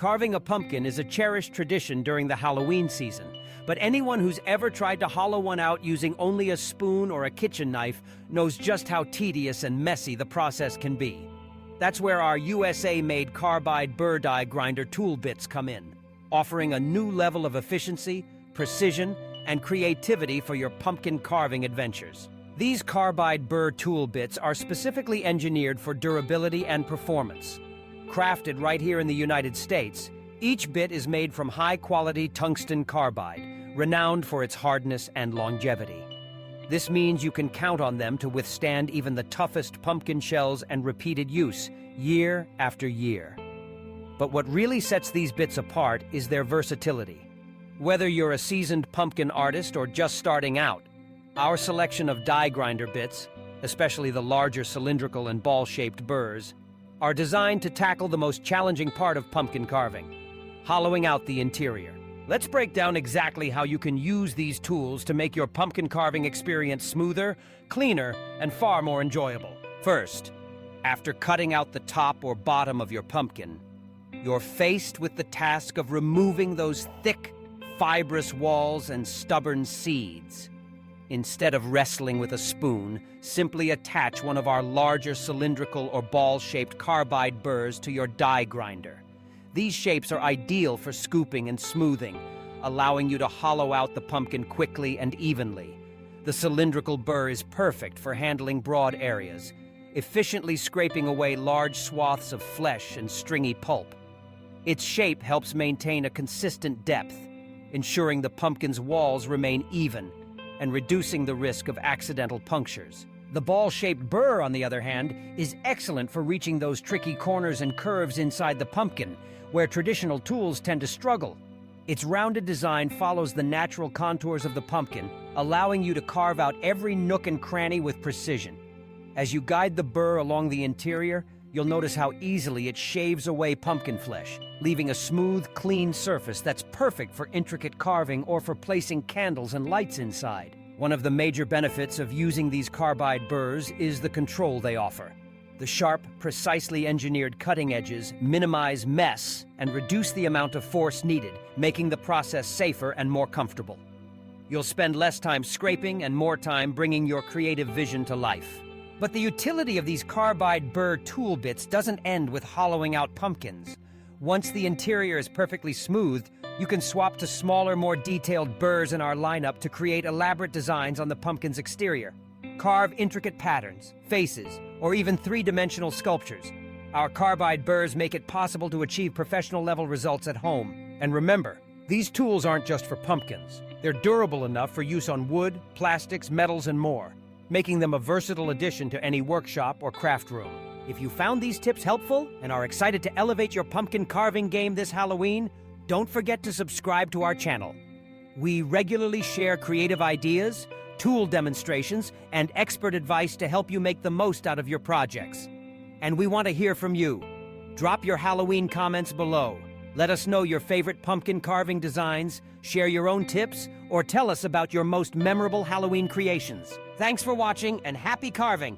Carving a pumpkin is a cherished tradition during the Halloween season, but anyone who's ever tried to hollow one out using only a spoon or a kitchen knife knows just how tedious and messy the process can be. That's where our USA-made Carbide Burr die grinder tool bits come in, offering a new level of efficiency, precision, and creativity for your pumpkin carving adventures. These Carbide Burr tool bits are specifically engineered for durability and performance. Crafted right here in the United States, each bit is made from high-quality tungsten carbide, renowned for its hardness and longevity. This means you can count on them to withstand even the toughest pumpkin shells and repeated use, year after year. But what really sets these bits apart is their versatility. Whether you're a seasoned pumpkin artist or just starting out, our selection of die grinder bits, especially the larger cylindrical and ball-shaped burrs, are designed to tackle the most challenging part of pumpkin carving, hollowing out the interior. Let's break down exactly how you can use these tools to make your pumpkin carving experience smoother, cleaner, and far more enjoyable. First, after cutting out the top or bottom of your pumpkin, you're faced with the task of removing those thick, fibrous walls and stubborn seeds. Instead of wrestling with a spoon, simply attach one of our larger cylindrical or ball-shaped carbide burrs to your die grinder. These shapes are ideal for scooping and smoothing, allowing you to hollow out the pumpkin quickly and evenly. The cylindrical burr is perfect for handling broad areas, efficiently scraping away large swaths of flesh and stringy pulp. Its shape helps maintain a consistent depth, ensuring the pumpkin's walls remain even and reducing the risk of accidental punctures. The ball-shaped burr, on the other hand, is excellent for reaching those tricky corners and curves inside the pumpkin, where traditional tools tend to struggle. Its rounded design follows the natural contours of the pumpkin, allowing you to carve out every nook and cranny with precision. As you guide the burr along the interior, you'll notice how easily it shaves away pumpkin flesh, leaving a smooth, clean surface that's perfect for intricate carving or for placing candles and lights inside. One of the major benefits of using these carbide burrs is the control they offer. The sharp, precisely engineered cutting edges minimize mess and reduce the amount of force needed, making the process safer and more comfortable. You'll spend less time scraping and more time bringing your creative vision to life. But the utility of these carbide burr tool bits doesn't end with hollowing out pumpkins. Once the interior is perfectly smoothed, you can swap to smaller, more detailed burrs in our lineup to create elaborate designs on the pumpkin's exterior. Carve intricate patterns, faces, or even three-dimensional sculptures. Our carbide burrs make it possible to achieve professional-level results at home. And remember, these tools aren't just for pumpkins. They're durable enough for use on wood, plastics, metals, and more, making them a versatile addition to any workshop or craft room. If you found these tips helpful and are excited to elevate your pumpkin carving game this Halloween, don't forget to subscribe to our channel. We regularly share creative ideas, tool demonstrations, and expert advice to help you make the most out of your projects. And we want to hear from you. Drop your Halloween comments below. Let us know your favorite pumpkin carving designs, share your own tips, or tell us about your most memorable Halloween creations. Thanks for watching and happy carving!